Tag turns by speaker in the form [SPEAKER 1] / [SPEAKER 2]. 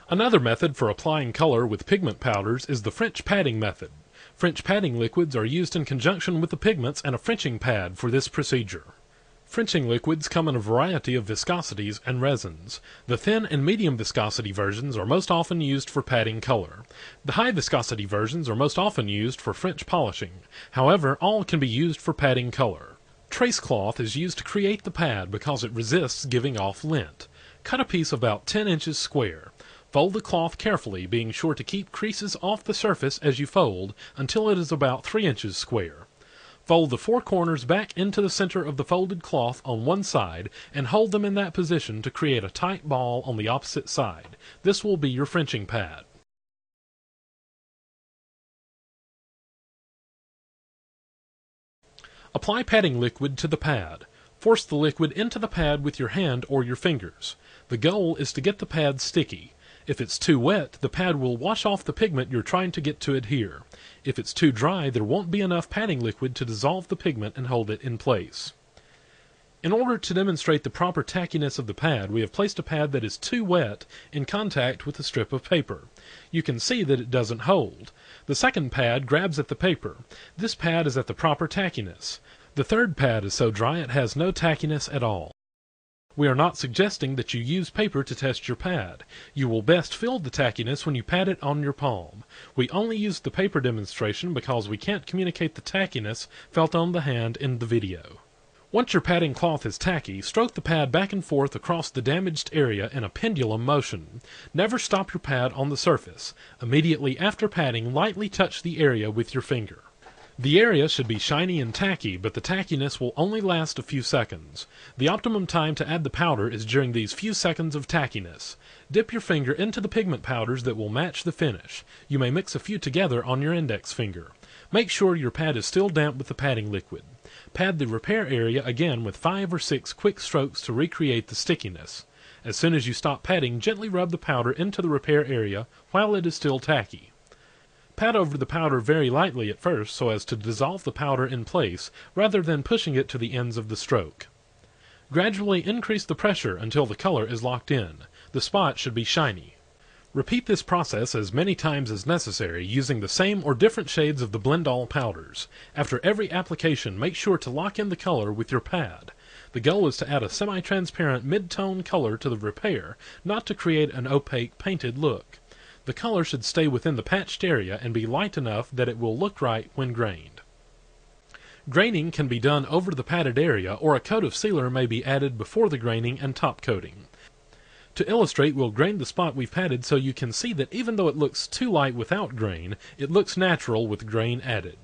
[SPEAKER 1] Another method for applying color with pigment powders is the French padding method. French padding liquids are used in conjunction with the pigments and a Frenching pad for this procedure. Frenching liquids come in a variety of viscosities and resins. The thin and medium viscosity versions are most often used for padding color. The high viscosity versions are most often used for French polishing. However, all can be used for padding color. Trace cloth is used to create the pad because it resists giving off lint. Cut a piece about 10 inches square. Fold the cloth carefully, being sure to keep creases off the surface as you fold until it is about 3 inches square. Fold the four corners back into the center of the folded cloth on one side and hold them in that position to create a tight ball on the opposite side. This will be your Frenching pad. Apply padding liquid to the pad. Force the liquid into the pad with your hand or your fingers. The goal is to get the pad sticky. If it's too wet, the pad will wash off the pigment you're trying to get to adhere. If it's too dry, there won't be enough padding liquid to dissolve the pigment and hold it in place. In order to demonstrate the proper tackiness of the pad, we have placed a pad that is too wet in contact with a strip of paper. You can see that it doesn't hold. The second pad grabs at the paper. This pad is at the proper tackiness. The third pad is so dry it has no tackiness at all. We are not suggesting that you use paper to test your pad. You will best feel the tackiness when you pat it on your palm. We only use the paper demonstration because we can't communicate the tackiness felt on the hand in the video. Once your padding cloth is tacky, stroke the pad back and forth across the damaged area in a pendulum motion. Never stop your pad on the surface. Immediately after patting, lightly touch the area with your finger. The area should be shiny and tacky, but the tackiness will only last a few seconds. The optimum time to add the powder is during these few seconds of tackiness. Dip your finger into the pigment powders that will match the finish. You may mix a few together on your index finger. Make sure your pad is still damp with the padding liquid. Pad the repair area again with 5 or 6 quick strokes to recreate the stickiness. As soon as you stop padding, gently rub the powder into the repair area while it is still tacky. Pat over the powder very lightly at first so as to dissolve the powder in place rather than pushing it to the ends of the stroke. Gradually increase the pressure until the color is locked in. The spot should be shiny. Repeat this process as many times as necessary using the same or different shades of the Blendall powders. After every application, make sure to lock in the color with your pad. The goal is to add a semi-transparent mid-tone color to the repair, not to create an opaque painted look. The color should stay within the patched area and be light enough that it will look right when grained. Graining can be done over the padded area, or a coat of sealer may be added before the graining and top coating. To illustrate, we'll grain the spot we've padded so you can see that even though it looks too light without grain, it looks natural with grain added.